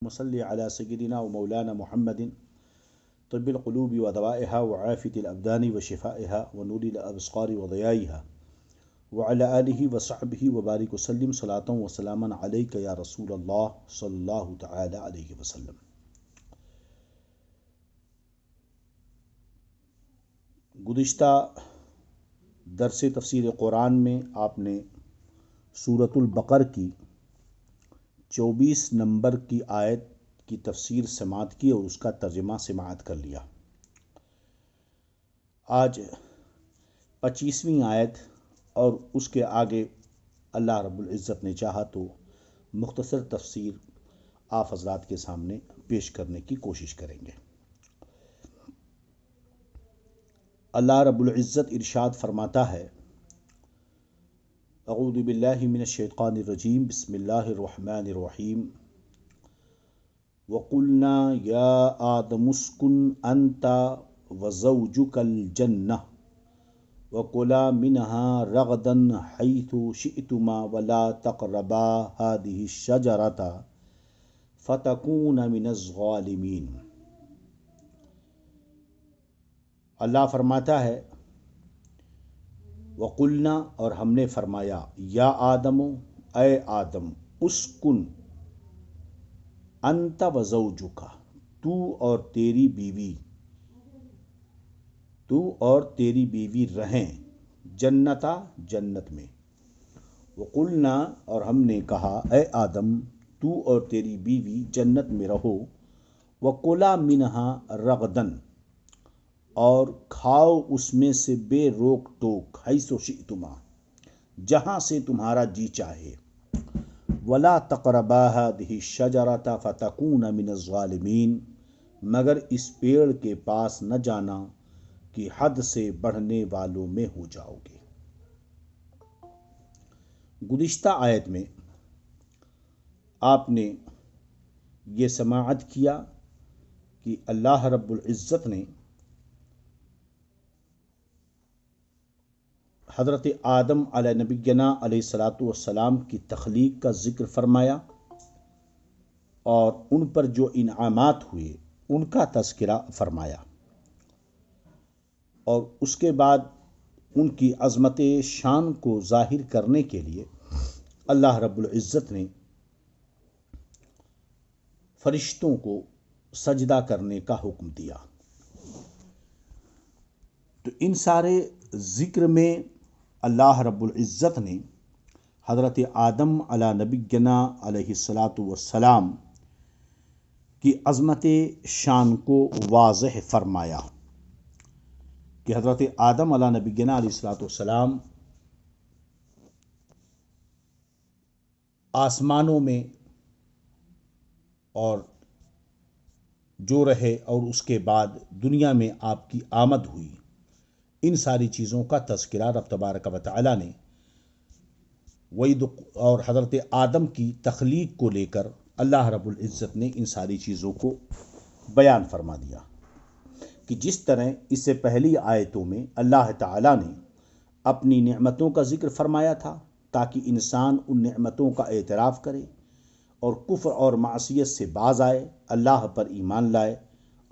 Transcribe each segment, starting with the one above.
مصلی علی سیدنا و مولانا محمد طب القلوب و دوائها وعافیة الابدان و شفائها و نور الابصار و ضیائها وعلى آلہ وصحبہ وبارک وسلم صلاۃ و سلاما علیک یا رسول اللہ صلی اللہ تعالی علیہ وسلم۔ گزشتہ درس تفسیر قرآن میں آپ نے سورۃ البقر کی 24 نمبر کی آیت کی تفسیر سماعت کی اور اس کا ترجمہ سماعت کر لیا۔ آج 25ویں آیت اور اس کے آگے اللہ رب العزت نے چاہا تو مختصر تفسیر آپ حضرات کے سامنے پیش کرنے کی کوشش کریں گے۔ اللہ رب العزت ارشاد فرماتا ہے، اعوذ باللہ من الشیطان الرجیم، بسم اللہ الرحمن الرحیم۔ وَقُلْنَا يَا آدَمُ اسْكُنْ أَنْتَ وَزَوْجُكَ الْجَنَّةَ وَكُلَا مِنْهَا رَغَدًا حَيْثُ شِئْتُمَا وَلَا تَقْرَبَا هَٰذِهِ الشَّجَرَةَ فَتَكُونَ مِنَ الظَّالِمِينَ۔ اللہ فرماتا ہے، وَقُلْنَا اور ہم نے فرمایا، یا آدم اے آدم، اسکن انت وزوجک تو اور تیری بیوی رہیں، جنتا جنت میں۔ وَقُلْنَا اور ہم نے کہا، اے آدم تو اور تیری بیوی جنت میں رہو، وَكُلَا مِنْهَا رَغَدًا اور کھاؤ اس میں سے بے روک ٹوک، حیث شئتما جہاں سے تمہارا جی چاہے، وَلَا تَقْرَبَا هَٰذِهِ الشَّجَرَةَ فَتَكُونَ مِنَ الظَّالِمِينَ مگر اس پیڑ کے پاس نہ جانا کہ حد سے بڑھنے والوں میں ہو جاؤ گے۔ گزشتہ آیت میں آپ نے یہ سماعت کیا کہ اللہ رب العزت نے حضرت آدم علیہ نبینا علیہ الصلاۃ والسلام کی تخلیق کا ذکر فرمایا اور ان پر جو انعامات ہوئے ان کا تذکرہ فرمایا، اور اس کے بعد ان کی عظمت شان کو ظاہر کرنے کے لیے اللہ رب العزت نے فرشتوں کو سجدہ کرنے کا حکم دیا۔ تو ان سارے ذکر میں اللہ رب العزت نے حضرت آدم علی نبینا علیہ الصلاۃ والسلام کی عظمت شان کو واضح فرمایا کہ حضرت آدم علی نبینا علیہ الصلاۃ والسلام آسمانوں میں اور جو رہے اور اس کے بعد دنیا میں آپ کی آمد ہوئی، ان ساری چیزوں کا تذکرہ رب تبارک و تعالیٰ نے وعید اور حضرت آدم کی تخلیق کو لے کر اللہ رب العزت نے ان ساری چیزوں کو بیان فرما دیا کہ جس طرح اس سے پہلی آیتوں میں اللہ تعالیٰ نے اپنی نعمتوں کا ذکر فرمایا تھا تاکہ انسان ان نعمتوں کا اعتراف کرے اور کفر اور معصیت سے باز آئے، اللہ پر ایمان لائے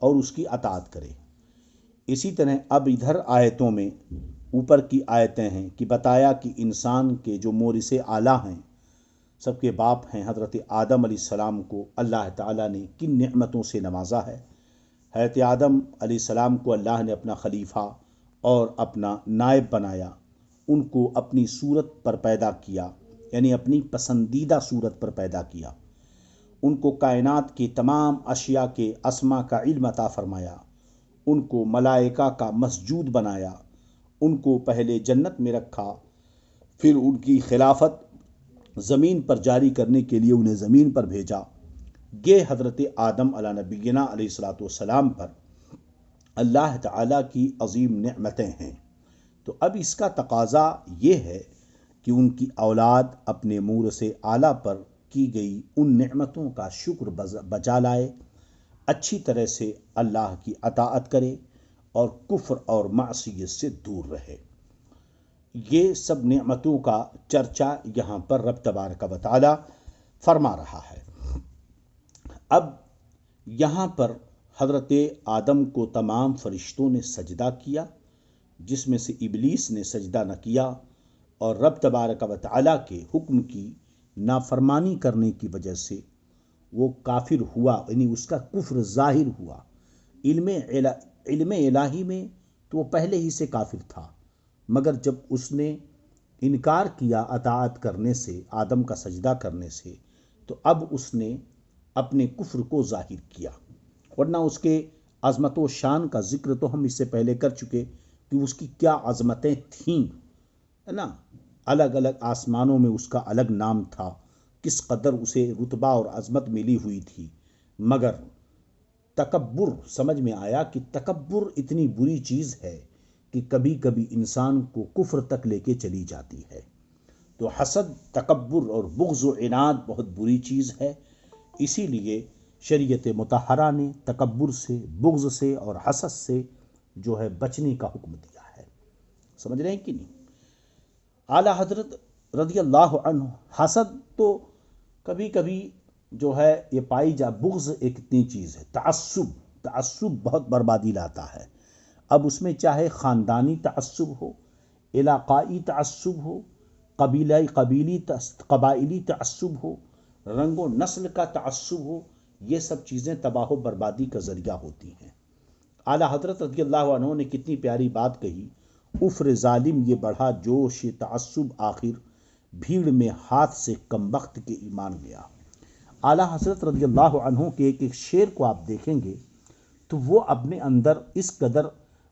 اور اس کی اطاعت کرے۔ اسی طرح اب ادھر آیتوں میں اوپر کی آیتیں ہیں کہ بتایا کہ انسان کے جو مورث اعلیٰ ہیں، سب کے باپ ہیں حضرت آدم علیہ السلام کو اللہ تعالیٰ نے کن نعمتوں سے نوازا ہے۔ حضرت آدم علیہ السلام کو اللہ نے اپنا خلیفہ اور اپنا نائب بنایا، ان کو اپنی صورت پر پیدا کیا، یعنی اپنی پسندیدہ صورت پر پیدا کیا، ان کو کائنات کی تمام اشیاء کے اسما کا علم عطا فرمایا، ان کو ملائکہ کا مسجود بنایا، ان کو پہلے جنت میں رکھا، پھر ان کی خلافت زمین پر جاری کرنے کے لیے انہیں زمین پر بھیجا۔ یہ حضرت آدم علیہ نبینا علیہ الصلاۃ والسلام پر اللہ تعالیٰ کی عظیم نعمتیں ہیں۔ تو اب اس کا تقاضا یہ ہے کہ ان کی اولاد اپنے مورث اعلیٰ پر کی گئی ان نعمتوں کا شکر بجا لائے، اچھی طرح سے اللہ کی اطاعت کرے اور کفر اور معصیت سے دور رہے۔ یہ سب نعمتوں کا چرچا یہاں پر رب تبارک و تعالی فرما رہا ہے۔ اب یہاں پر حضرت آدم کو تمام فرشتوں نے سجدہ کیا، جس میں سے ابلیس نے سجدہ نہ کیا اور رب تبارک و تعالیٰ کے حکم کی نافرمانی کرنے کی وجہ سے وہ کافر ہوا، یعنی اس کا کفر ظاہر ہوا۔ علم الہی میں تو وہ پہلے ہی سے کافر تھا، مگر جب اس نے انکار کیا اطاعت کرنے سے، آدم کا سجدہ کرنے سے، تو اب اس نے اپنے کفر کو ظاہر کیا۔ ورنہ اس کے عظمت و شان کا ذکر تو ہم اس سے پہلے کر چکے کہ اس کی کیا عظمتیں تھیں، ہے نا۔ الگ الگ آسمانوں میں اس کا الگ نام تھا، کس قدر اسے رتبہ اور عظمت ملی ہوئی تھی، مگر تکبر سمجھ میں آیا کہ تکبر اتنی بری چیز ہے کہ کبھی کبھی انسان کو کفر تک لے کے چلی جاتی ہے۔ تو حسد، تکبر اور بغض و عناد بہت بری چیز ہے، اسی لیے شریعت مطہرہ نے تکبر سے، بغض سے اور حسد سے جو ہے بچنے کا حکم دیا ہے۔ سمجھ رہے ہیں کہ نہیں؟ اعلیٰ حضرت رضی اللہ عنہ، حسد تو کبھی کبھی جو ہے یہ پائی بغض ایک اتنی چیز ہے، تعصب بہت بربادی لاتا ہے۔ اب اس میں چاہے خاندانی تعصب ہو، علاقائی تعصب ہو، قبائلی تعصب ہو، رنگ و نسل کا تعصب ہو، یہ سب چیزیں تباہ و بربادی کا ذریعہ ہوتی ہیں۔ اعلیٰ حضرت رضی اللہ عنہ نے کتنی پیاری بات کہی، افر ظالم یہ بڑھا جوش تعصب آخر، بھیڑ میں ہاتھ سے کم بخت کے ایمان گیا۔ اعلیٰ حضرت رضی اللہ عنہ کے ایک ایک شعر کو آپ دیکھیں گے تو وہ اپنے اندر اس قدر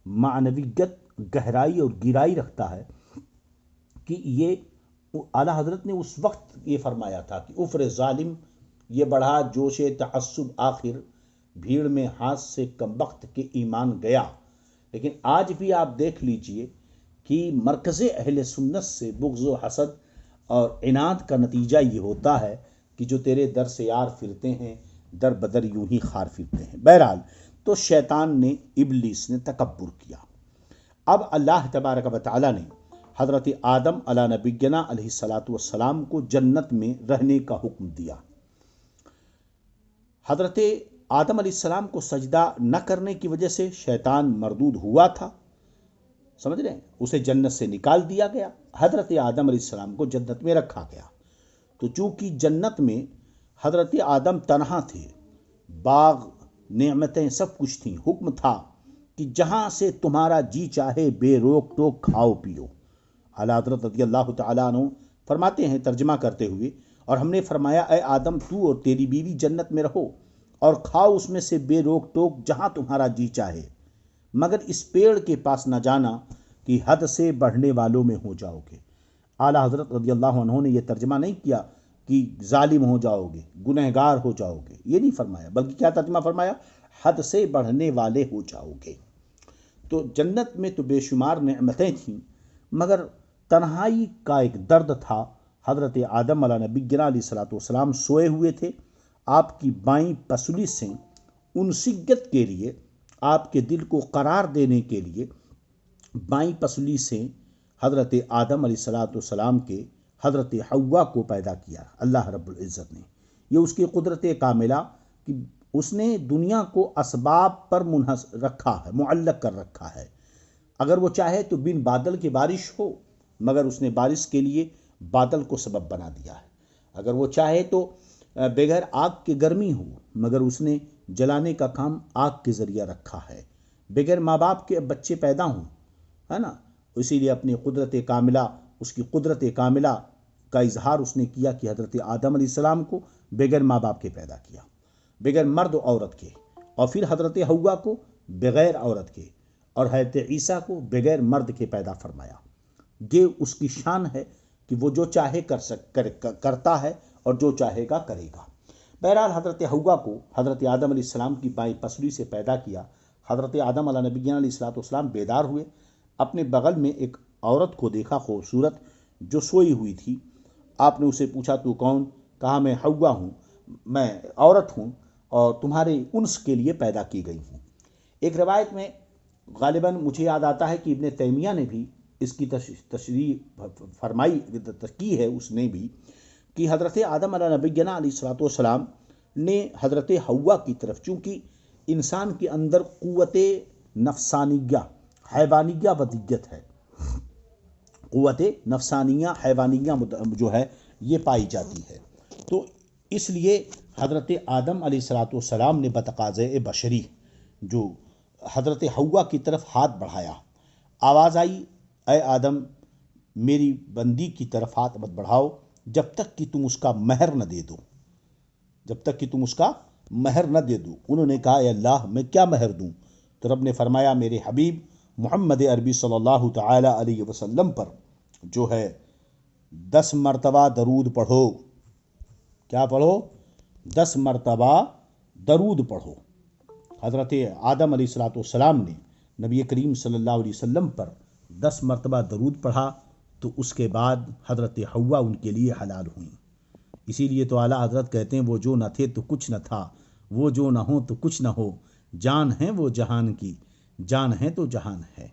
معنویت، گہرائی اور گہرائی رکھتا ہے کہ یہ اعلیٰ حضرت نے اس وقت یہ فرمایا تھا کہ افر ظالم یہ بڑھا جوش تعصب آخر، بھیڑ میں ہاتھ سے کم بخت کے ایمان گیا۔ لیکن آج بھی آپ دیکھ لیجئے کہ مرکز اہل سنت سے بغض و حسد اور عناد کا نتیجہ یہ ہوتا ہے کہ جو تیرے در سے یار پھرتے ہیں، در بدر یوں ہی خار پھرتے ہیں۔ بہرحال تو شیطان نے، ابلیس نے تکبر کیا۔ اب اللہ تبارک و تعالیٰ نے حضرت آدم علی نبینا علیہ الصلاۃ والسلام کو جنت میں رہنے کا حکم دیا۔ حضرت آدم علیہ السلام کو سجدہ نہ کرنے کی وجہ سے شیطان مردود ہوا تھا، سمجھ رہے ہیں، اسے جنت سے نکال دیا گیا، حضرت آدم علیہ السلام کو جنت میں رکھا گیا۔ تو چونکہ جنت میں حضرت آدم تنہا تھے، باغ، نعمتیں سب کچھ تھیں، حکم تھا کہ جہاں سے تمہارا جی چاہے بے روک ٹوک کھاؤ پیو۔ اعلیٰ حضرت رضی اللہ تعالیٰ عنہ فرماتے ہیں ترجمہ کرتے ہوئے، اور ہم نے فرمایا اے آدم تو اور تیری بیوی جنت میں رہو اور کھاؤ اس میں سے بے روک ٹوک جہاں تمہارا جی چاہے، مگر اس پیڑ کے پاس نہ جانا کہ حد سے بڑھنے والوں میں ہو جاؤ گے۔ اعلیٰ حضرت رضی اللہ عنہ نے یہ ترجمہ نہیں کیا کہ ظالم ہو جاؤ گے، گنہگار ہو جاؤ گے، یہ نہیں فرمایا، بلکہ کیا ترجمہ فرمایا، حد سے بڑھنے والے ہو جاؤ گے۔ تو جنت میں تو بے شمار نعمتیں تھیں، مگر تنہائی کا ایک درد تھا۔ حضرت آدم علیہ نبینا علیہ الصلوۃ والسلام سوئے ہوئے تھے، آپ کی بائیں پسلی سے انسیت کے لیے، آپ کے دل کو قرار دینے کے لیے بائیں پسلی سے حضرت آدم علیہ الصلوۃ والسلام کے حضرت حوا کو پیدا کیا اللہ رب العزت نے۔ یہ اس کی قدرت کاملہ کہ اس نے دنیا کو اسباب پر منحصر رکھا ہے، معلق کر رکھا ہے۔ اگر وہ چاہے تو بن بادل کی بارش ہو، مگر اس نے بارش کے لیے بادل کو سبب بنا دیا ہے۔ اگر وہ چاہے تو بغیر آگ کے گرمی ہو، مگر اس نے جلانے کا کام آگ کے ذریعہ رکھا ہے۔ بغیر ماں باپ کے بچے پیدا ہوں، ہے نا، اسی لیے اپنی قدرت کاملہ، اس کی قدرت کاملہ کا اظہار اس نے کیا کہ حضرت آدم علیہ السلام کو بغیر ماں باپ کے پیدا کیا، بغیر مرد و عورت کے، اور پھر حضرت حوا کو بغیر عورت کے، اور حضرت عیسیٰ کو بغیر مرد کے پیدا فرمایا۔ یہ اس کی شان ہے کہ وہ جو چاہے کرتا ہے اور جو چاہے گا کرے گا۔ بہرحال حضرت حوا کو حضرت آدم علیہ السلام کی بائیں پسلی سے پیدا کیا۔ حضرت آدم علیہ نبینا علیہ الصلوۃ والسلام بیدار ہوئے، اپنے بغل میں ایک عورت کو دیکھا خوبصورت جو سوئی ہوئی تھی۔ آپ نے اسے پوچھا تو کون؟ کہا میں حوا ہوں، میں عورت ہوں اور تمہارے انس کے لیے پیدا کی گئی ہوں۔ ایک روایت میں غالباً مجھے یاد آتا ہے کہ ابن تیمیہ نے بھی اس کی تشریح فرمائی کی ہے، اس نے بھی، کہ حضرت آدم علیہ نبینا علیہ الصلوۃ والسلام نے حضرت حوا کی طرف، چونکہ انسان کے اندر قوت نفسانیہ حیوانیہ ودیت ہے، قوت نفسانیہ حیوانیہ جو ہے یہ پائی جاتی ہے، تو اس لیے حضرت آدم علیہ الصلاۃ والسلام نے بتقاضۂ بشری جو حضرت حوا کی طرف ہاتھ بڑھایا، آواز آئی اے آدم میری بندی کی طرف ہاتھ مت بڑھاؤ جب تک کہ تم اس کا مہر نہ دے دو، جب تک کہ تم اس کا مہر نہ دے دو۔ انہوں نے کہا اے اللہ میں کیا مہر دوں؟ تو رب نے فرمایا میرے حبیب محمد عربی صلی اللہ تعالی علیہ وسلم پر جو ہے 10 مرتبہ درود پڑھو۔ کیا پڑھو؟ 10 مرتبہ درود پڑھو۔ حضرت آدم علیہ الصلاۃ والسلام نے نبی کریم صلی اللہ علیہ وسلم پر 10 مرتبہ درود پڑھا تو اس کے بعد حضرت حوا ان کے لیے حلال ہوئیں۔ اسی لیے تو اعلیٰ حضرت کہتے ہیں وہ جو نہ تھے تو کچھ نہ تھا، وہ جو نہ ہو تو کچھ نہ ہو، جان ہے وہ جہان کی، جان ہے تو جہان ہے۔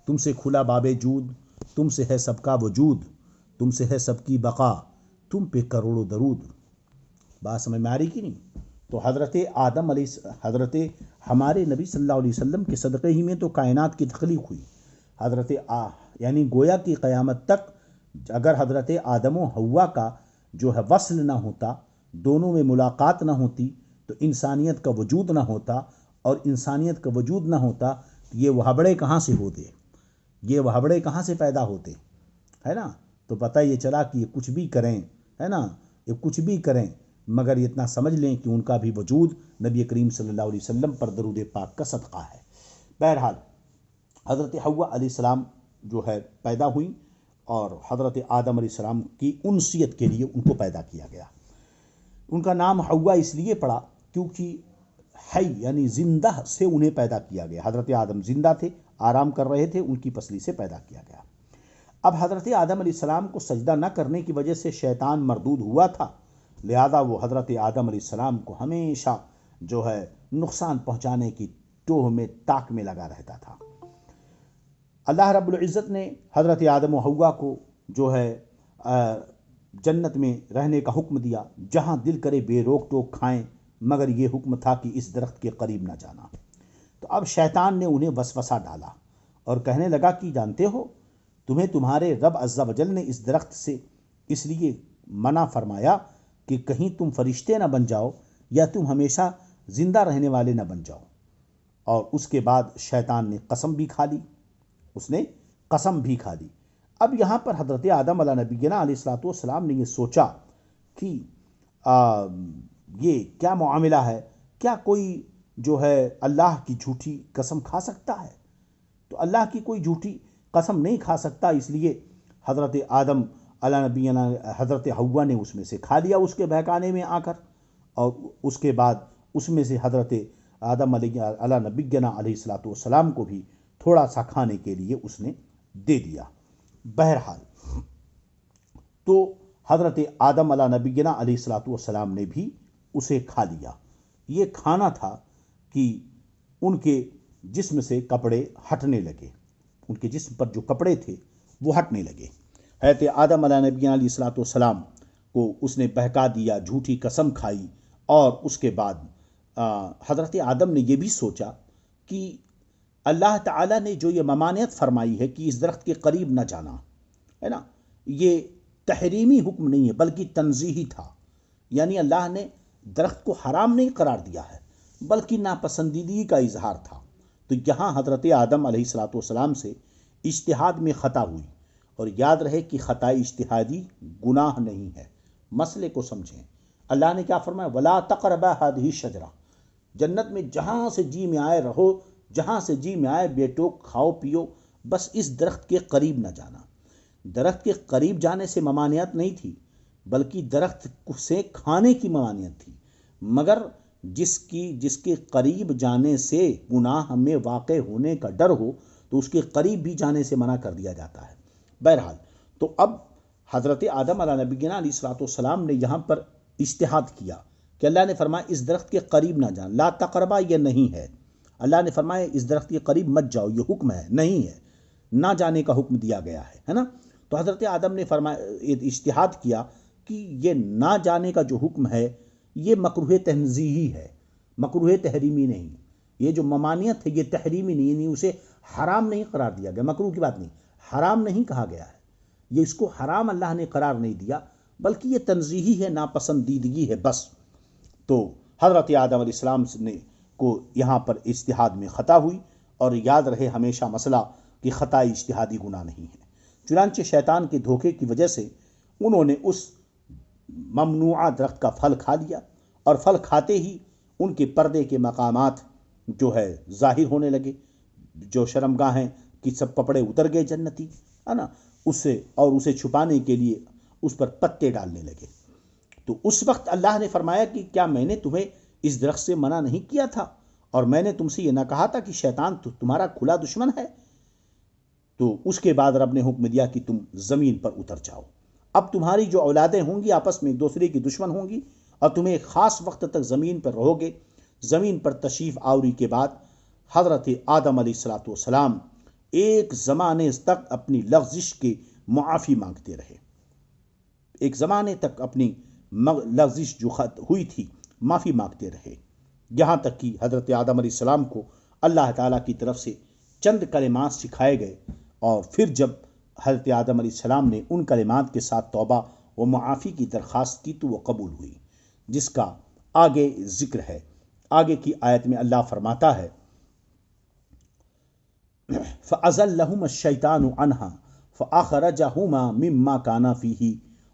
تم سے کھلا باب جود، تم سے ہے سب کا وجود، تم سے ہے سب کی بقا، تم پہ کروڑوں درود۔ بات سمجھ میں آ رہی کہ نہیں؟ تو حضرت ہمارے نبی صلی اللہ علیہ وسلم کے صدقے ہی میں تو کائنات کی تخلیق ہوئی۔ یعنی گویا کی قیامت تک اگر حضرت آدم و حوا کا جو ہے وصل نہ ہوتا، دونوں میں ملاقات نہ ہوتی، تو انسانیت کا وجود نہ ہوتا، اور انسانیت کا وجود نہ ہوتا تو یہ وہبڑے کہاں سے ہوتے، یہ وہبڑے کہاں سے پیدا ہوتے، ہے نا؟ تو پتہ یہ چلا کہ یہ کچھ بھی کریں، ہے نا، یہ کچھ بھی کریں مگر اتنا سمجھ لیں کہ ان کا بھی وجود نبی کریم صلی اللہ علیہ وسلم پر درود پاک کا صدقہ ہے۔ بہرحال حضرت حوا علیہ السلام جو ہے پیدا ہوئی، اور حضرت آدم علیہ السلام کی انسیت کے لیے ان کو پیدا کیا گیا۔ ان کا نام حوا اس لیے پڑا کیونکہ حی یعنی زندہ سے انہیں پیدا کیا گیا۔ حضرت آدم زندہ تھے، آرام کر رہے تھے، ان کی پسلی سے پیدا کیا گیا۔ اب حضرت آدم علیہ السلام کو سجدہ نہ کرنے کی وجہ سے شیطان مردود ہوا تھا، لہذا وہ حضرت آدم علیہ السلام کو ہمیشہ جو ہے نقصان پہنچانے کی ٹوہ میں تاک میں لگا رہتا تھا۔ اللہ رب العزت نے حضرت آدم و حوا کو جو ہے جنت میں رہنے کا حکم دیا، جہاں دل کرے بے روک ٹوک کھائیں، مگر یہ حکم تھا کہ اس درخت کے قریب نہ جانا۔ تو اب شیطان نے انہیں وسوسہ ڈالا اور کہنے لگا کہ جانتے ہو تمہیں تمہارے رب عز و جل نے اس درخت سے اس لیے منع فرمایا کہ کہیں تم فرشتے نہ بن جاؤ یا تم ہمیشہ زندہ رہنے والے نہ بن جاؤ۔ اور اس کے بعد شیطان نے قسم بھی کھا لی، اس نے قسم بھی کھا لی۔ اب یہاں پر حضرت آدم علیہ نبینا علیہ الصلوۃ والسلام نے یہ سوچا کہ یہ کیا معاملہ ہے، کیا کوئی جو ہے اللہ کی جھوٹی قسم کھا سکتا ہے؟ تو اللہ کی کوئی جھوٹی قسم نہیں کھا سکتا، اس لیے حضرت آدم علیہ نبینا حضرت حوا نے اس میں سے کھا لیا اس کے بہکانے میں آ کر، اور اس کے بعد اس میں سے حضرت آدم علیہ نبینا علیہ الصلوۃ والسلام کو بھی تھوڑا سا کھانے کے لیے اس نے دے دیا۔ بہرحال تو حضرت آدم علیہ نبینا علیہ الصلوۃ والسلام نے بھی اسے کھا لیا۔ یہ کھانا تھا کہ ان کے جسم سے کپڑے ہٹنے لگے، ان کے جسم پر جو کپڑے تھے وہ ہٹنے لگے۔ حضرت آدم علیہ نبینا علیہ الصلوۃ والسلام کو اس نے بہکا دیا، جھوٹی قسم کھائی، اور اس کے بعد حضرت آدم نے یہ بھی سوچا کہ اللہ تعالیٰ نے جو یہ ممانعت فرمائی ہے کہ اس درخت کے قریب نہ جانا، ہے نا، یہ تحریمی حکم نہیں ہے بلکہ تنزیہی تھا، یعنی اللہ نے درخت کو حرام نہیں قرار دیا ہے بلکہ ناپسندیدگی کا اظہار تھا۔ تو یہاں حضرت آدم علیہ الصلوۃ والسلام سے اجتہاد میں خطا ہوئی، اور یاد رہے کہ خطا اجتہادی گناہ نہیں ہے۔ مسئلے کو سمجھیں، اللہ نے کیا فرمایا؟ وَلَا تَقْرَبَا هَٰذِهِ الشَّجَرَةَ، جنت میں جہاں سے جی میں آئے رہو، جہاں سے جی میں آئے بیٹو کھاؤ پیو، بس اس درخت کے قریب نہ جانا۔ درخت کے قریب جانے سے ممانعت نہیں تھی بلکہ درخت سے کھانے کی ممانعت تھی، مگر جس کے قریب جانے سے گناہ میں واقع ہونے کا ڈر ہو تو اس کے قریب بھی جانے سے منع کر دیا جاتا ہے۔ بہرحال تو اب حضرت آدم علیہ نبینا علیہ الصلوۃ والسلام نے یہاں پر اجتہاد کیا کہ اللہ نے فرمایا اس درخت کے قریب نہ جانا، لا تقربا یہ نہیں ہے، اللہ نے فرمایا اس درخت کے قریب مت جاؤ، یہ حکم ہے، نہیں ہے، نہ جانے کا حکم دیا گیا ہے نا۔ تو حضرت آدم نے فرمایا اجتہاد کیا کہ یہ نہ جانے کا جو حکم ہے یہ مکروہ تنزیہی ہے، مکروہ تحریمی نہیں۔ یہ جو ممانعت ہے یہ تحریمی نہیں، یعنی اسے حرام نہیں قرار دیا گیا، مکروہ کی بات نہیں، حرام نہیں کہا گیا ہے، یہ اس کو حرام اللہ نے قرار نہیں دیا، بلکہ یہ تنزیہی ہے، ناپسندیدگی ہے بس۔ تو حضرت آدم علیہ السلام نے کو یہاں پر اجتہاد میں خطا ہوئی، اور یاد رہے ہمیشہ مسئلہ کہ خطا اجتہادی گناہ نہیں ہے۔ چنانچہ شیطان کے دھوکے کی وجہ سے انہوں نے اس ممنوعہ درخت کا پھل کھا لیا، اور پھل کھاتے ہی ان کے پردے کے مقامات جو ہے ظاہر ہونے لگے، جو شرمگاہیں کی سب کپڑے اتر گئے جنتی، ہے نا، اس سے، اور اسے چھپانے کے لیے اس پر پتے ڈالنے لگے۔ تو اس وقت اللہ نے فرمایا کہ کیا میں نے تمہیں اس درخت سے منع نہیں کیا تھا، اور میں نے تم سے یہ نہ کہا تھا کہ شیطان تو تمہارا کھلا دشمن ہے؟ تو اس کے بعد رب نے حکم دیا کہ تم زمین پر اتر جاؤ۔ اب تمہاری جو اولادیں ہوں گی آپس میں ایک دوسرے کی دشمن ہوں گی، اور تمہیں ایک خاص وقت تک زمین پر رہو گے۔ زمین پر تشریف آوری کے بعد حضرت آدم علیہ السلام ایک زمانے تک اپنی لغزش کے معافی مانگتے رہے، ایک زمانے تک اپنی لغزش جو ہوئی تھی معافی مانگتے رہے، یہاں تک کہ حضرت آدم علیہ السلام کو اللہ تعالیٰ کی طرف سے چند کلمات سکھائے گئے، اور پھر جب حضرت آدم علیہ السلام نے ان کلمات کے ساتھ توبہ و معافی کی درخواست کی تو وہ قبول ہوئی، جس کا آگے ذکر ہے۔ آگے کی آیت میں اللہ فرماتا ہے فَأَزَلَّهُمَا الشَّيْطَانُ عَنْهَا فَأَخْرَجَهُمَا مِمَّا كَانَا فِيهِ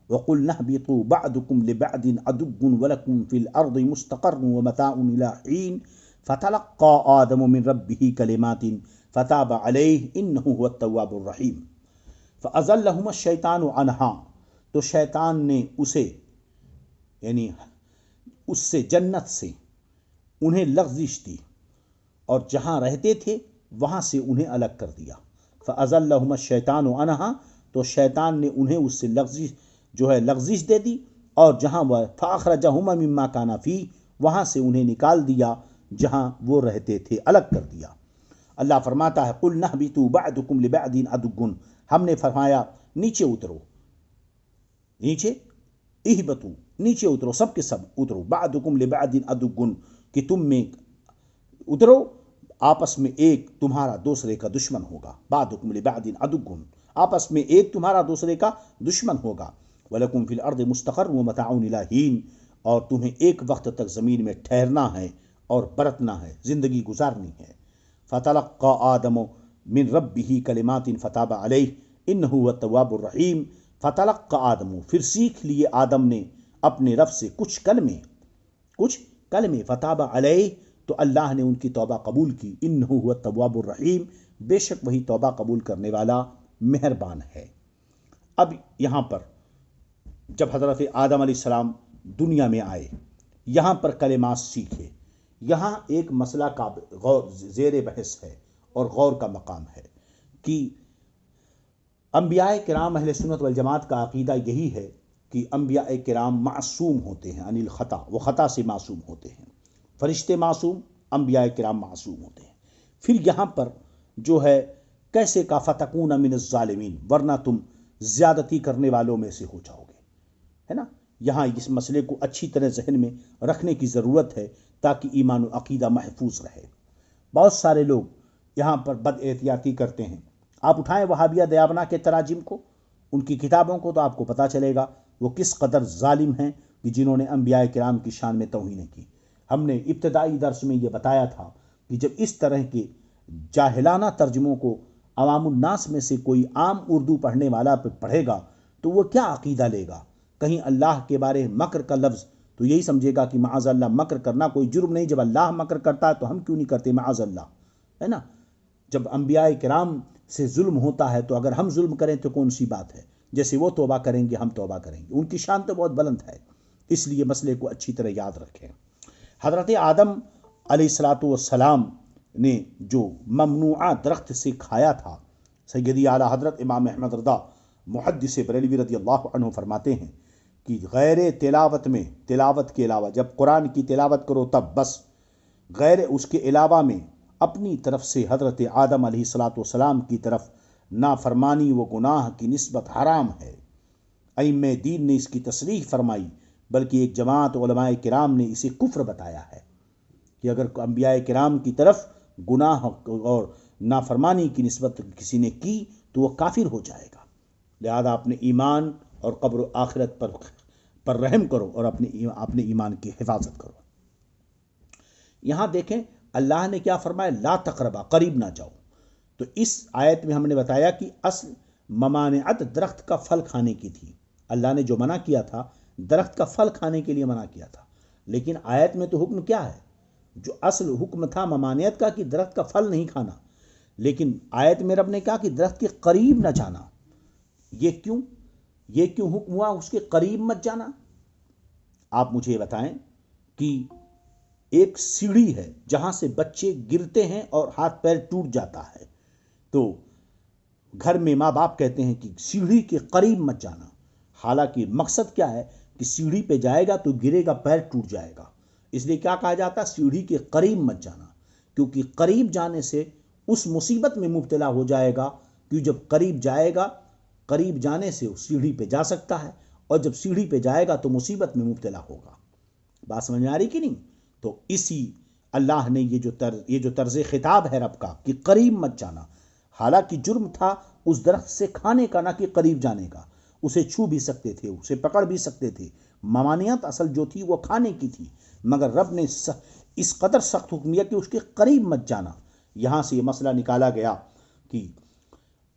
وَقُلْنَا اهْبِطُوا بَعْضُكُمْ لِبَعْضٍ عَدُوٌّ وَلَكُمْ فِي الْأَرْضِ مُسْتَقَرٌّ وَمَتَاعٌ إِلَىٰ حِينٍ فَتَلَقَّىٰ آدَمُ مِن رَّبِّهِ كَلِمَاتٍ فَتَابَ عَلَيْهِ إِنَّهُ هُوَ التَّوَّابُ الرَّحِيمُ۔ فَأَزَلَّهُمَا الشَّيْطَانُ عَنْهَا، تو شیطان نے اسے، یعنی اس سے، جنت سے انہیں لغزش دی، اور جہاں رہتے تھے وہاں سے انہیں الگ کر دیا۔ فَأَزَلَّهُمَا الشَّيْطَانُ عَنْهَا، تو شیطان نے انہیں اس سے لغزش دے دی، اور جہاں وہ فَأَخْرَجَهُمَا مِمَّا كَانَا فِيهِ، وہاں سے انہیں نکال دیا جہاں وہ رہتے تھے، الگ کر دیا۔ اللہ فرماتا ہے قُلْنَا اهْبِطُوا بَعْضُكُمْ لِبَعْضٍ عَدُوٌّ، ہم نے فرمایا نیچے اترو، نیچے اہبطوا، نیچے اترو، سب کے سب اترو، بعضکم لبعض عدو، کہ تم میں اترو، آپس میں ایک تمہارا دوسرے کا دشمن ہوگا، بعضکم لبعض عدو، آپس میں ایک تمہارا دوسرے کا دشمن ہوگا، وَلَكُمْ فِي الْأَرْضِ مُسْتَقَرٌّ وَمَتَاعٌ إِلَىٰ حِينٍ، اور تمہیں ایک وقت تک زمین میں ٹھہرنا ہے اور برتنا ہے، زندگی گزارنی ہے۔ فَتَلَقَّىٰ آدَمُ مِن رَّبِّهِ كَلِمَاتٍ فَتَابَ عَلَيْهِ إِنَّهُ هُوَ التَّوَّابُ الرَّحِيمُ۔ فَتَلَقَّىٰ آدَمُ، پھر سیکھ لیے آدم نے اپنے رب سے کچھ کلمے، فَتَابَ عَلَيْهِ، تو اللہ نے ان کی توبہ قبول کی، إِنَّهُ هُوَ التَّوَّابُ الرَّحِيمُ، بے شک وہی توبہ قبول کرنے والا مہربان ہے۔ اب یہاں پر جب حضرت آدم علیہ السلام دنیا میں آئے، یہاں پر کلمات سیکھے، یہاں ایک مسئلہ کا زیر بحث ہے اور غور کا مقام ہے کہ انبیاء کرام اہل سنت والجماعت کا عقیدہ یہی ہے کہ انبیاء کرام معصوم ہوتے ہیں عن الخطا، وہ خطا سے معصوم ہوتے ہیں، فرشتے معصوم، انبیاء کرام معصوم ہوتے ہیں۔ پھر یہاں پر جو ہے کیسے کا فتکون من الظالمین، ورنہ تم زیادتی کرنے والوں میں سے ہو جاؤ گے، ہے نا۔ یہاں اس مسئلے کو اچھی طرح ذہن میں رکھنے کی ضرورت ہے تاکہ ایمان و عقیدہ محفوظ رہے۔ بہت سارے لوگ یہاں پر بد احتیاطی کرتے ہیں، آپ اٹھائیں وہابیہ دیابنا کے تراجم کو، ان کی کتابوں کو، تو آپ کو پتہ چلے گا وہ کس قدر ظالم ہیں کہ جنہوں نے انبیاء کرام کی شان میں توہین کی۔ ہم نے ابتدائی درس میں یہ بتایا تھا کہ جب اس طرح کے جاہلانہ ترجموں کو عوام الناس میں سے کوئی عام اردو پڑھنے والا پڑھے گا تو وہ کیا عقیدہ لے گا؟ کہیں اللہ کے بارے مکر کا لفظ تو یہی سمجھے گا کہ معاذ اللہ مکر کرنا کوئی جرم نہیں، جب اللہ مکر کرتا ہے تو ہم کیوں نہیں کرتے، معاذ اللہ، ہے نا۔ جب انبیاء کرام سے ظلم ہوتا ہے تو اگر ہم ظلم کریں تو کون سی بات ہے، جیسے وہ توبہ کریں گے ہم توبہ کریں گے، ان کی شان تو بہت بلند ہے، اس لیے مسئلے کو اچھی طرح یاد رکھیں۔ حضرت آدم علیہ السلام نے جو ممنوعہ درخت سے کھایا تھا، سیدی اعلیٰ حضرت امام احمد رضا محدث بریلوی رضی اللہ عنہ فرماتے ہیں کہ غیر تلاوت میں، تلاوت کے علاوہ جب قرآن کی تلاوت کرو تب بس، غیر اس کے علاوہ میں اپنی طرف سے حضرت آدم علیہ السلام کی طرف نافرمانی و گناہ کی نسبت حرام ہے۔ ائمہ دین نے اس کی تصریح فرمائی بلکہ ایک جماعت علماء کرام نے اسے کفر بتایا ہے کہ اگر انبیاء کرام کی طرف گناہ اور نافرمانی کی نسبت کسی نے کی تو وہ کافر ہو جائے گا۔ لہذا اپنے ایمان اور قبر و آخرت پر رحم کرو اور اپنے ایمان کی حفاظت کرو۔ یہاں دیکھیں اللہ نے کیا فرمایا، لا تقربا، قریب نہ جاؤ۔ تو اس آیت میں ہم نے بتایا کہ اصل ممانعت درخت کا پھل کھانے کی تھی۔ اللہ نے جو منع کیا تھا درخت کا پھل کھانے کے لیے منع کیا تھا، لیکن آیت میں تو حکم کیا ہے؟ جو اصل حکم تھا ممانعت کا کہ درخت کا پھل نہیں کھانا، لیکن آیت میں رب نے کہا کہ درخت کے قریب نہ جانا۔ یہ کیوں حکم ہوا اس کے قریب مت جانا؟ آپ مجھے یہ بتائیں کہ ایک سیڑھی ہے جہاں سے بچے گرتے ہیں اور ہاتھ پیر ٹوٹ جاتا ہے، تو گھر میں ماں باپ کہتے ہیں کہ سیڑھی کے قریب مت جانا، حالانکہ مقصد کیا ہے کہ سیڑھی پہ جائے گا تو گرے گا، پیر ٹوٹ جائے گا۔ اس لیے کیا کہا جاتا ہے، سیڑھی کے قریب مت جانا، کیونکہ قریب جانے سے اس مصیبت میں مبتلا ہو جائے گا، کیونکہ جب قریب جائے گا، قریب جانے سے اس سیڑھی پہ جا سکتا ہے، اور جب سیڑھی پہ جائے گا تو مصیبت میں مبتلا ہوگا۔ بات سمجھ میں آ رہی کہ نہیں؟ تو اسی اللہ نے یہ جو طرز خطاب ہے رب کا کہ قریب مت جانا، حالانکہ جرم تھا اس درخت سے کھانے کا نہ کہ قریب جانے کا۔ اسے چھو بھی سکتے تھے، اسے پکڑ بھی سکتے تھے، ممانعت اصل جو تھی وہ کھانے کی تھی، مگر رب نے اس قدر سخت حکم دیا کہ اس کے قریب مت جانا۔ یہاں سے یہ مسئلہ نکالا گیا کہ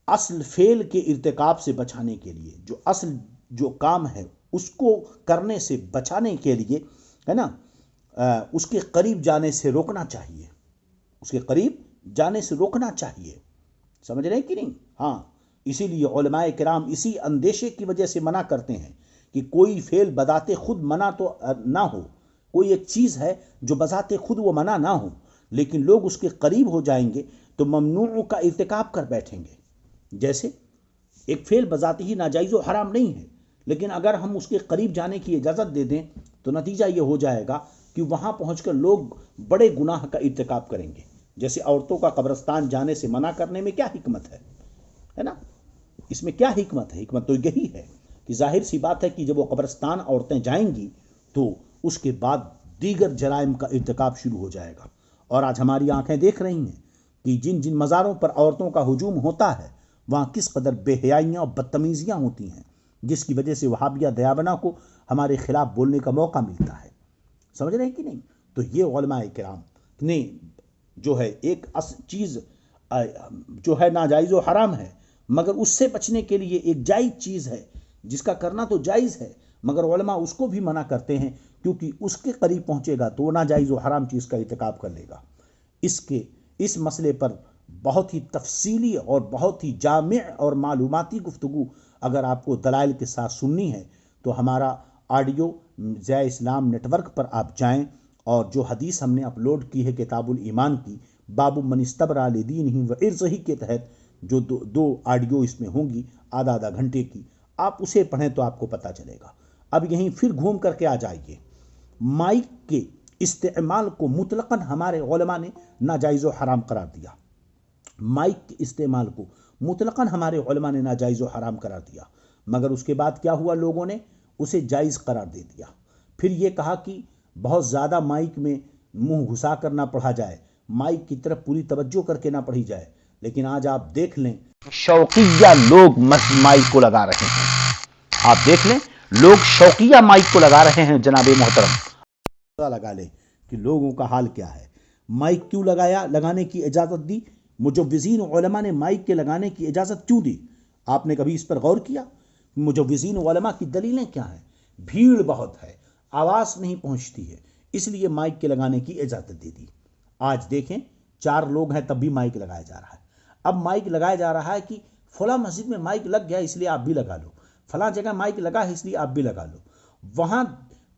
اصل فعل کے ارتکاب سے بچانے کے لیے، جو اصل جو کام ہے اس کو کرنے سے بچانے کے لیے ہے نا، اس کے قریب جانے سے روکنا چاہیے، اس کے قریب جانے سے روکنا چاہیے۔ سمجھ رہے ہیں کہ نہیں؟ ہاں، اسی لیے علماء کرام اسی اندیشے کی وجہ سے منع کرتے ہیں کہ کوئی فعل بذات خود منع تو نہ ہو، کوئی ایک چیز ہے جو بذات خود وہ منع نہ ہو، لیکن لوگ اس کے قریب ہو جائیں گے تو ممنوع کا ارتکاب کر بیٹھیں گے۔ جیسے ایک فعل بذات ہی ناجائز و حرام نہیں ہے، لیکن اگر ہم اس کے قریب جانے کی اجازت دے دیں تو نتیجہ یہ ہو جائے گا کہ وہاں پہنچ کر لوگ بڑے گناہ کا ارتکاب کریں گے۔ جیسے عورتوں کا قبرستان جانے سے منع کرنے میں کیا حکمت ہے نا؟ اس میں کیا حکمت ہے؟ حکمت تو یہی ہے کہ ظاہر سی بات ہے کہ جب وہ قبرستان عورتیں جائیں گی تو اس کے بعد دیگر جرائم کا ارتکاب شروع ہو جائے گا۔ اور آج ہماری آنکھیں دیکھ رہی ہیں کہ جن جن مزاروں پر عورتوں کا ہجوم ہوتا ہے وہاں کس قدر بے حیائیاں اور بدتمیزیاں ہوتی ہیں، جس کی وجہ سے وہابیہ دیابنا کو ہمارے خلاف بولنے کا موقع ملتا ہے۔ سمجھ رہے ہیں کہ نہیں؟ تو یہ علماء کرام نے جو ہے ایک چیز جو ہے ناجائز و حرام ہے، مگر اس سے بچنے کے لیے ایک جائز چیز ہے جس کا کرنا تو جائز ہے، مگر علماء اس کو بھی منع کرتے ہیں کیونکہ اس کے قریب پہنچے گا تو وہ ناجائز و حرام چیز کا ارتکاب کر لے گا۔ اس مسئلے پر بہت ہی تفصیلی اور بہت ہی جامع اور معلوماتی گفتگو اگر آپ کو دلائل کے ساتھ سننی ہے تو ہمارا آڈیو ضیاء اسلام نیٹ ورک پر آپ جائیں، اور جو حدیث ہم نے اپلوڈ کی ہے کتاب الایمان کی، باب من استبرأ لدینہ وعرضہ کے تحت جو دو آڈیو اس میں ہوں گی آدھا گھنٹے کی، آپ اسے پڑھیں تو آپ کو پتہ چلے گا۔ اب یہیں پھر گھوم کر کے آ جائیے، مائک کے استعمال کو مطلقاً ہمارے علماء نے ناجائز و حرام قرار دیا۔ مائک کے استعمال کو مطلقاً ہمارے علماء نے ناجائز و حرام قرار دیا، مگر اس کے بعد کیا ہوا، لوگوں نے اسے جائز قرار دے دیا۔ پھر یہ کہا کہ بہت زیادہ مائک میں منہ گھسا کر نہ پڑھا جائے، مائک کی طرف پوری توجہ کر کے نہ پڑھی جائے، لیکن آج آپ دیکھ لیں شوقیہ لوگ مائک کو لگا رہے ہیں، آپ دیکھ لیں لوگ شوقیہ مائک کو لگا رہے ہیں۔ جناب محترم پتہ لگا لیں کہ لوگوں کا حال کیا ہے۔ مائک کیوں لگانے کی اجازت دی؟ مجوزین علماء نے مائک کے لگانے کی اجازت کیوں دی؟ آپ نے کبھی اس پر غور کیا؟ مجوزین علماء کی دلیلیں کیا ہیں؟ بھیڑ بہت ہے، آواز نہیں پہنچتی ہے، اس لیے مائک کے لگانے کی اجازت دے دی۔ آج دیکھیں 4 لوگ ہیں تب بھی مائک لگایا جا رہا ہے۔ اب مائک لگایا جا رہا ہے کہ فلاں مسجد میں مائک لگ گیا اس لیے آپ بھی لگا لو، فلاں جگہ مائک لگا ہے اس لیے آپ بھی لگا لو، وہاں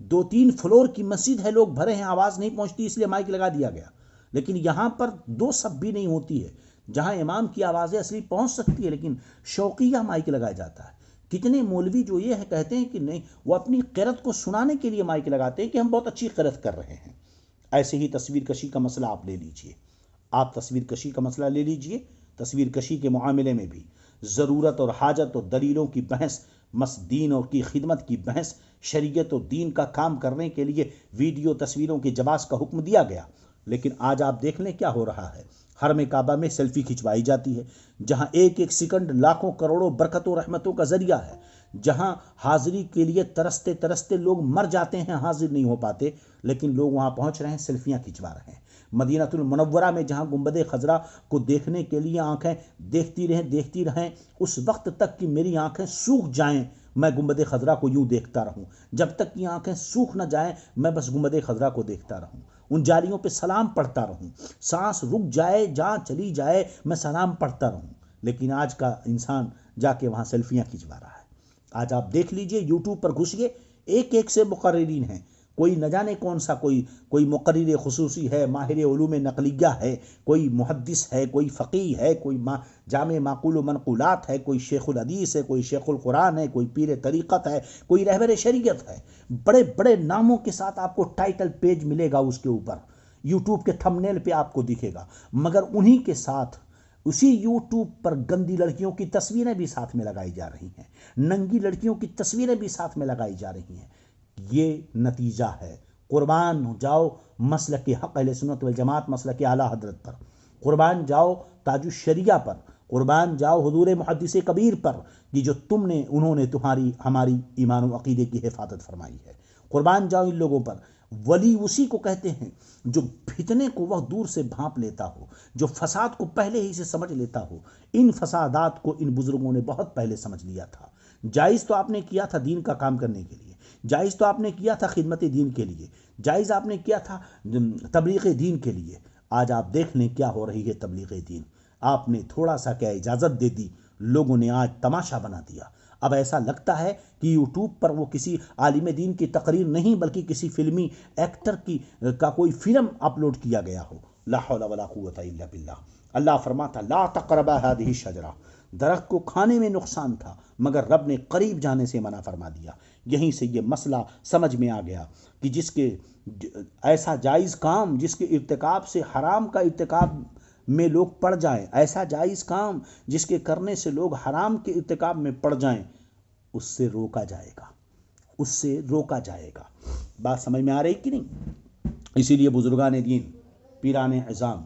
2-3 فلور کی مسجد ہے، لوگ بھرے ہیں، آواز نہیں پہنچتی اس لیے مائک لگا دیا گیا۔ لیکن یہاں پر 2 سب بھی نہیں ہوتی ہے، جہاں امام کی آوازیں اصلی پہنچ سکتی ہے لیکن شوقیہ مائک لگایا جاتا ہے۔ کتنے مولوی جو یہ کہتے ہیں کہ نہیں، وہ اپنی قرت کو سنانے کے لیے مائک لگاتے ہیں کہ ہم بہت اچھی قرت کر رہے ہیں۔ ایسے ہی تصویر کشی کا مسئلہ آپ لے لیجئے، آپ تصویر کشی کا مسئلہ لے لیجئے، تصویر کشی کے معاملے میں بھی ضرورت اور حاجت اور دلیلوں کی بحث دین اور کی خدمت کی بحث، شریعت و دین کا کام کرنے کے لیے ویڈیو تصویروں کے جواز کا حکم دیا گیا، لیکن آج آپ دیکھ لیں کیا ہو رہا ہے۔ حرم کعبہ میں سیلفی کھنچوائی جاتی ہے، جہاں ایک ایک سیکنڈ لاکھوں کروڑوں برکتوں رحمتوں کا ذریعہ ہے، جہاں حاضری کے لیے ترستے ترستے لوگ مر جاتے ہیں، حاضر نہیں ہو پاتے، لیکن لوگ وہاں پہنچ رہے ہیں، سیلفیاں کھنچوا رہے ہیں۔ مدینہ المنورہ میں جہاں گنبد خضرا کو دیکھنے کے لیے آنکھیں دیکھتی رہیں اس وقت تک کہ میری آنکھیں سوکھ جائیں، میں گنبد خضرا کو یوں دیکھتا رہوں، جب تک کہ آنکھیں سوکھ نہ جائیں میں بس گنبد خضرا کو دیکھتا رہوں، ان جالیوں پہ سلام پڑھتا رہوں، سانس رک جائے جہاں چلی جائے میں سلام پڑھتا رہوں۔ لیکن آج کا انسان جا کے وہاں سیلفیاں کھنچوا رہا ہے۔ آج آپ دیکھ لیجئے، یوٹیوب پر گھسیے، ایک ایک سے مقررین ہیں، کوئی نہ جانے کون سا، کوئی مقرر خصوصی ہے، ماہر علوم نقلیہ ہے، کوئی محدث ہے، کوئی فقیہ ہے، کوئی جامع معقول و منقولات ہے، کوئی شیخ الحدیث ہے، کوئی شیخ القرآن ہے، کوئی پیر طریقت ہے، کوئی رہبر شریعت ہے، بڑے بڑے ناموں کے ساتھ آپ کو ٹائٹل پیج ملے گا، اس کے اوپر یوٹیوب کے تھمب نیل پہ آپ کو دکھے گا، مگر انہی کے ساتھ اسی یوٹیوب پر گندی لڑکیوں کی تصویریں بھی ساتھ میں لگائی جا رہی ہیں، ننگی لڑکیوں کی تصویریں بھی ساتھ میں لگائی جا رہی ہیں۔ یہ نتیجہ ہے۔ قربان جاؤ مسلک حق اہل سنت والجماعت، مسلک اعلیٰ حضرت پر، قربان جاؤ تاج الشریعہ پر، قربان جاؤ حضور محدث کبیر پر، کہ جو انہوں نے ہماری ایمان و عقیدے کی حفاظت فرمائی ہے۔ قربان جاؤ ان لوگوں پر۔ ولی اسی کو کہتے ہیں جو فتنے کو وہ دور سے بھانپ لیتا ہو، جو فساد کو پہلے ہی سے سمجھ لیتا ہو۔ ان فسادات کو ان بزرگوں نے بہت پہلے سمجھ لیا تھا۔ جائز تو آپ نے کیا تھا دین کا کام کرنے کے لیے، جائز تو آپ نے کیا تھا خدمت دین کے لیے، جائز آپ نے کیا تھا تبلیغ دین کے لیے۔ آج آپ دیکھ لیں کیا ہو رہی ہے تبلیغ دین۔ آپ نے تھوڑا سا کیا اجازت دے دی، لوگوں نے آج تماشا بنا دیا۔ اب ایسا لگتا ہے کہ یوٹیوب پر وہ کسی عالم دین کی تقریر نہیں بلکہ کسی فلمی ایکٹر کا کوئی فلم اپلوڈ کیا گیا ہو۔ لا حول ولا قوت الا باللہ۔ اللہ فرماتا لا تقربا هذه الشجرہ، درخت کو کھانے میں نقصان تھا مگر رب نے قریب جانے سے منع فرما دیا۔ یہیں سے یہ مسئلہ سمجھ میں آ گیا کہ جس کے ایسا جائز کام جس کے ارتکاب سے حرام کا ارتکاب میں لوگ پڑ جائیں، ایسا جائز کام جس کے کرنے سے لوگ حرام کے ارتکاب میں پڑ جائیں، اس سے روکا جائے گا، اس سے روکا جائے گا۔ بات سمجھ میں آ رہی کہ نہیں؟ اسی لیے بزرگان دین، پیران عظام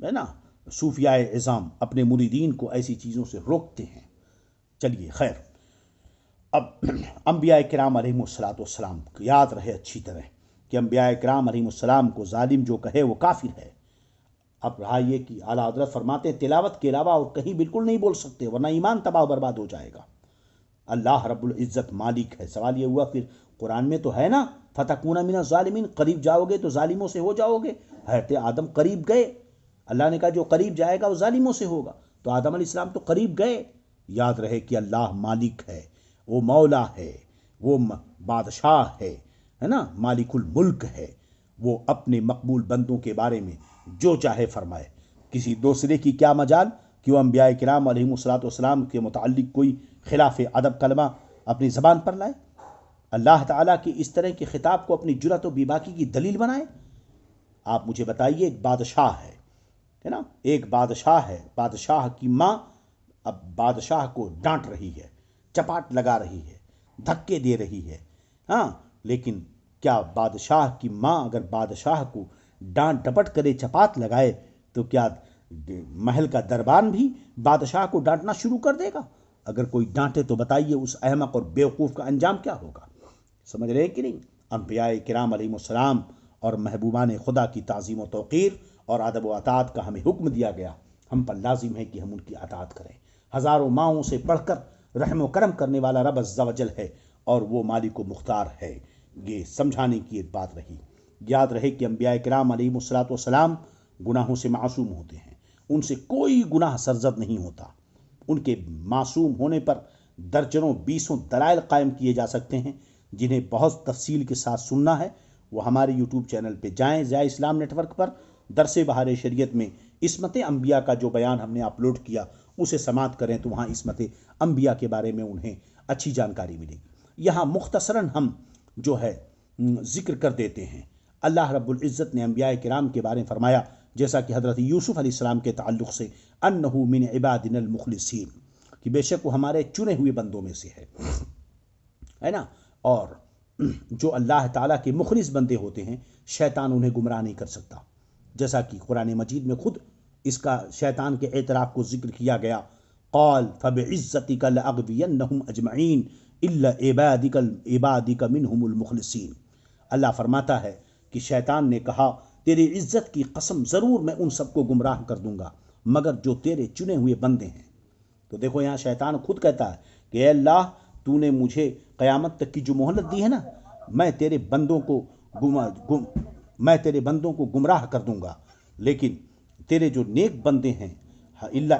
ہے نا، صوفیاء عظام اپنے مریدین کو ایسی چیزوں سے روکتے ہیں۔ چلیے خیر، اب انبیاء کرام علیہم السلام یاد رہے اچھی طرح کہ انبیاء کرام علیہم السلام کو ظالم جو کہے وہ کافر ہے۔ اب رہا یہ کہ اعلیٰ حضرت فرماتے ہیں تلاوت کے علاوہ اور کہیں بالکل نہیں بول سکتے ورنہ ایمان تباہ و برباد ہو جائے گا۔ اللہ رب العزت مالک ہے۔ سوال یہ ہوا پھر قرآن میں تو ہے نا فتکون من الظالمین، قریب جاؤ گے تو ظالموں سے ہو جاؤ گے۔ حضرت آدم قریب گئے، اللہ نے کہا جو قریب جائے گا وہ ظالموں سے ہوگا، تو آدم علیہ السلام تو قریب گئے۔ یاد رہے کہ اللہ مالک ہے، وہ مولا ہے، وہ بادشاہ ہے نا، مالک الملک ہے، وہ اپنے مقبول بندوں کے بارے میں جو چاہے فرمائے۔ کسی دوسرے کی کیا مجال کہ وہ انبیاء کرام علیہم السلام کے متعلق کوئی خلاف ادب کلمہ اپنی زبان پر لائے، اللہ تعالیٰ کی اس طرح کے خطاب کو اپنی جرأت و بیباکی کی دلیل بنائے۔ آپ مجھے بتائیے، ایک بادشاہ ہے نا، ایک بادشاہ ہے، بادشاہ کی ماں اب بادشاہ کو ڈانٹ رہی ہے، چپاٹ لگا رہی ہے، دھکے دے رہی ہے، ہاں، لیکن کیا بادشاہ کی ماں اگر بادشاہ کو ڈانٹ ڈپٹ کرے، چپات لگائے، تو کیا محل کا دربان بھی بادشاہ کو ڈانٹنا شروع کر دے گا؟ اگر کوئی ڈانٹے تو بتائیے اس احمق اور بیوقوف کا انجام کیا ہوگا؟ سمجھ رہے کہ نہیں؟ انبیاء کرام علیہم السلام اور محبوبان خدا کی تعظیم و توقیر اور ادب و اطاعت کا ہمیں حکم دیا گیا، ہم پر لازم ہے کہ ہم ان کی اطاعت کریں۔ ہزاروں ماؤں سے پڑھ کر رحم و کرم کرنے والا رب عز و جل ہے اور وہ مالک و مختار ہے۔ یہ سمجھانے کی ایک بات رہی۔ یاد رہے کہ انبیاء کرام علیہم السلام گناہوں سے معصوم ہوتے ہیں، ان سے کوئی گناہ سرزد نہیں ہوتا۔ ان کے معصوم ہونے پر درجنوں بیسوں دلائل قائم کیے جا سکتے ہیں، جنہیں بہت تفصیل کے ساتھ سننا ہے وہ ہمارے یوٹیوب چینل پہ جائیں، ضیاء اسلام نیٹ ورک پر درس بہار شریعت میں عصمت انبیاء کا جو بیان ہم نے اپلوڈ کیا اسے سماعت کریں تو وہاں عصمت انبیاء کے بارے میں انہیں اچھی جانکاری ملے گی۔ یہاں مختصراً ہم جو ہے ذکر کر دیتے ہیں۔ اللہ رب العزت نے انبیاء کرام کے بارے میں فرمایا، جیسا کہ حضرت یوسف علیہ السلام کے تعلق سے انہ من عبادنا المخلصین، کہ بے شک وہ ہمارے چنے ہوئے بندوں میں سے ہے۔ ہے نا. اور جو اللہ تعالیٰ کے مخلص بندے ہوتے ہیں شیطان انہیں گمراہ نہیں کر سکتا، جیسا کہ قرآن مجید میں خود اس کا شیطان کے اعتراف کو ذکر کیا گیا. قال فبعزتک لاغوینہم اجمعین الا عبادک منہم المخلصین. اللہ فرماتا ہے کہ شیطان نے کہا تیری عزت کی قسم ضرور میں ان سب کو گمراہ کر دوں گا مگر جو تیرے چنے ہوئے بندے ہیں. تو دیکھو یہاں شیطان خود کہتا ہے کہ اے اللہ تو نے مجھے قیامت تک کی جو مہلت دی ہے نا، میں تیرے بندوں کو گمراہ کر دوں گا، لیکن تیرے جو نیک بندے ہیں الا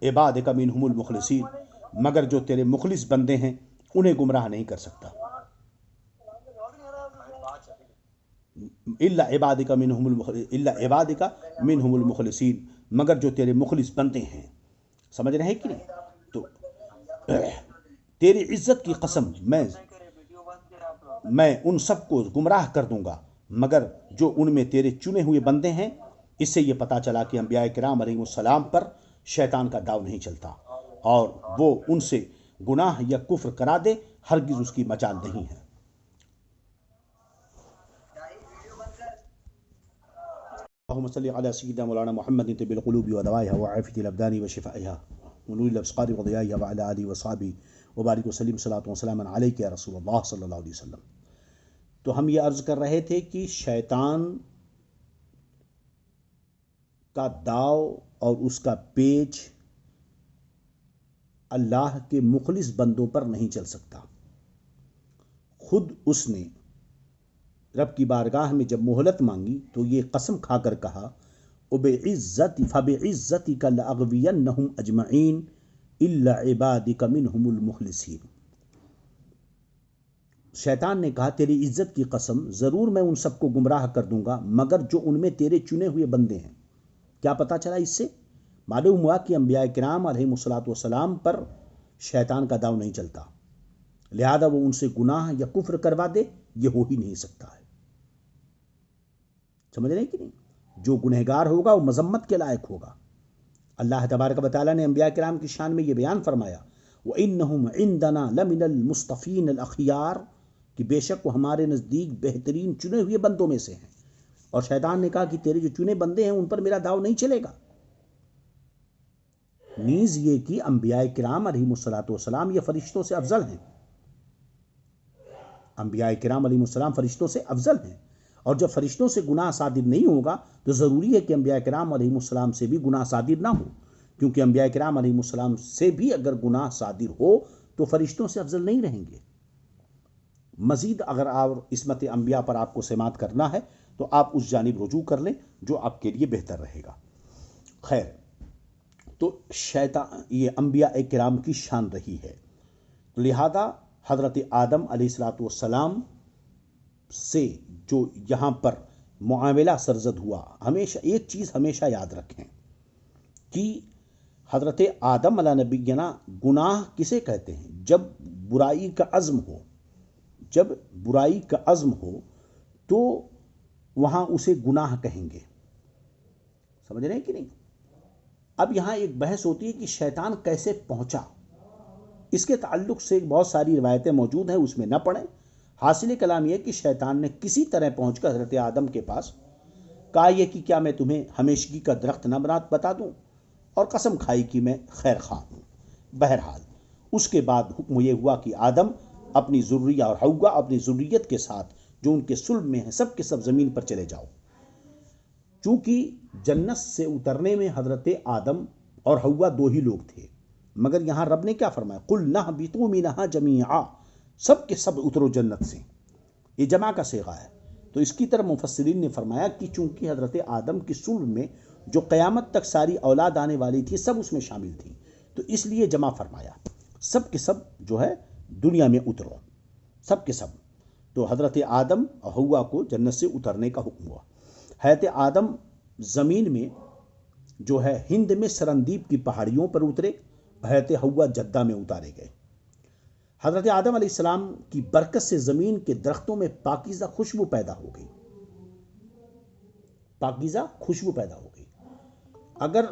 عبادک منہم المخلصین، مگر جو تیرے مخلص بندے ہیں انہیں گمراہ نہیں کر سکتا. الا عبادک منہم المخلصین، مگر جو تیرے مخلص بندے ہیں. سمجھ رہے ہیں کہ نہیں؟ تو تیری عزت کی قسم میں ان سب کو گمراہ کر دوں گا مگر جو ان میں تیرے چنے ہوئے بندے ہیں. اس سے یہ پتہ چلا کہ انبیاء کرام علیہ السلام پر شیطان کا داؤ نہیں چلتا اور وہ ان سے گناہ یا کفر کرا دے ہرگز اس کی مجال نہیں ہے. اللهم صل على سيدنا مولانا محمد طب القلوب ودوائها وعافية الأبدان وشفائها ونور الأبصار وضيائها وعلى آله وصحبه وبارك وسلم صلاة وسلاما عليك يا رسول اللہ صلی اللہ علیہ وسلم. تو ہم یہ عرض کر رہے تھے کہ شیطان کا داؤ اور اس کا پیچ اللہ کے مخلص بندوں پر نہیں چل سکتا. خود اس نے رب کی بارگاہ میں جب مہلت مانگی تو یہ قسم کھا کر کہا فبعزتک لاغوینہم اجمعین الا عبادک منہم المخلصین. شیطان نے کہا تیری عزت کی قسم ضرور میں ان سب کو گمراہ کر دوں گا مگر جو ان میں تیرے چنے ہوئے بندے ہیں. کیا پتہ چلا اس سے؟ معلوم ہوا کہ انبیاء کرام علیہ الصلوۃ والسلام پر شیطان کا داؤ نہیں چلتا، لہذا وہ ان سے گناہ یا کفر کروا دے یہ ہو ہی نہیں سکتا ہے. سمجھ رہے ہیں کہ نہیں؟ جو گنہگار ہوگا وہ مذمت کے لائق ہوگا. اللہ تبارک و تعالیٰ نے انبیاء کرام کی شان میں یہ بیان فرمایا وَإِنَّهُمْ عِنْدَنَا لَمِنَ الْمُصْطَفِينَ الْأَخْيَارِ کہ بے شک وہ ہمارے نزدیک بہترین چنے ہوئے بندوں میں سے ہیں. اور شیطان نے کہا کہ تیرے جو چنے بندے ہیں ان پر میرا داؤ نہیں چلے گا. نیز یہ کہ انبیاء کرام علیہ الصلوۃ والسلام یہ فرشتوں سے افضل ہیں. انبیاء کرام علیہ السلام فرشتوں سے افضل ہیں، اور جب فرشتوں سے گناہ صادر نہیں ہوگا تو ضروری ہے کہ انبیاء کرام علیہ السلام سے بھی گناہ صادر نہ ہو، کیونکہ انبیاء کرام علیہ السلام سے بھی اگر گناہ صادر ہو تو فرشتوں سے افضل نہیں رہیں گے. مزید اگر آپ عصمت انبیاء پر آپ کو سماعت کرنا ہے تو آپ اس جانب رجوع کر لیں جو آپ کے لیے بہتر رہے گا. خیر، تو شیطان یہ انبیاء کرام کی شان رہی ہے. لہذا حضرت آدم علیہ الصلوۃ والسلام سے جو یہاں پر معاملہ سرزد ہوا، ہمیشہ ایک چیز ہمیشہ یاد رکھیں کہ حضرت آدم علیہ نبینا گناہ کسے کہتے ہیں؟ جب برائی کا عزم ہو، جب برائی کا عزم ہو تو وہاں اسے گناہ کہیں گے. سمجھ رہے ہیں کہ نہیں؟ اب یہاں ایک بحث ہوتی ہے کہ شیطان کیسے پہنچا. اس کے تعلق سے بہت ساری روایتیں موجود ہیں، اس میں نہ پڑھیں. حاصل کلام یہ کہ شیطان نے کسی طرح پہنچ کر حضرت آدم کے پاس کہا یہ کہ کیا میں تمہیں ہمیشگی کا درخت نہ بتا دوں، اور قسم کھائی کہ میں خیر خواہ ہوں. بہرحال اس کے بعد حکم یہ ہوا کہ آدم اپنی ذریہ اور حوا اپنی ذریت کے ساتھ جو ان کے صلب میں ہیں سب کے سب زمین پر چلے جاؤ. چونکہ جنت سے اترنے میں حضرت آدم اور حوا دو ہی لوگ تھے، مگر یہاں رب نے کیا فرمایا قُلْ نَهْبِطُوا مِنْهَا جَمِيعًا، سب کے سب اترو جنت سے. یہ جمع کا صیغہ ہے. تو اس کی طرف مفسرین نے فرمایا کہ چونکہ حضرت آدم کی صلب میں جو قیامت تک ساری اولاد آنے والی تھی سب اس میں شامل تھی، تو اس لیے جمع فرمایا سب کے سب جو ہے دنیا میں اترو، سب کے سب. تو حضرت آدم اور حوا کو جنت سے اترنے کا حکم ہوا. حضرت آدم زمین میں جو ہے ہند میں سرندیپ کی پہاڑیوں پر اترے، حضرت حوا جدہ میں اتارے گئے. حضرت آدم علیہ السلام کی برکت سے زمین کے درختوں میں پاکیزہ خوشبو پیدا ہو گئی، پاکیزہ خوشبو پیدا ہو گئی. اگر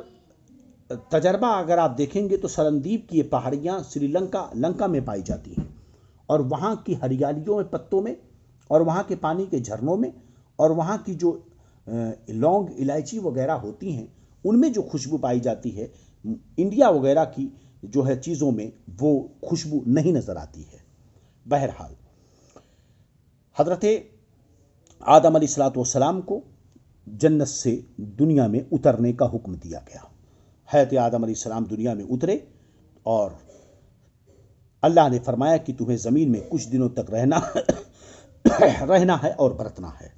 تجربہ اگر آپ دیکھیں گے تو سرندیپ کی یہ پہاڑیاں سری لنکا میں پائی جاتی ہیں، اور وہاں کی ہریالیوں میں، پتوں میں، اور وہاں کے پانی کے جھرنوں میں، اور وہاں کی جو لونگ الائچی وغیرہ ہوتی ہیں ان میں جو خوشبو پائی جاتی ہے، انڈیا وغیرہ کی جو ہے چیزوں میں وہ خوشبو نہیں نظر آتی ہے۔ بہرحال حضرت آدم علیہ الصلوۃ والسلام کو جنت سے دنیا میں اترنے کا حکم دیا گیا۔ حضرت آدم علیہ السلام دنیا میں اترے اور اللہ نے فرمایا کہ تمہیں زمین میں کچھ دنوں تک رہنا ہے اور برتنا ہے۔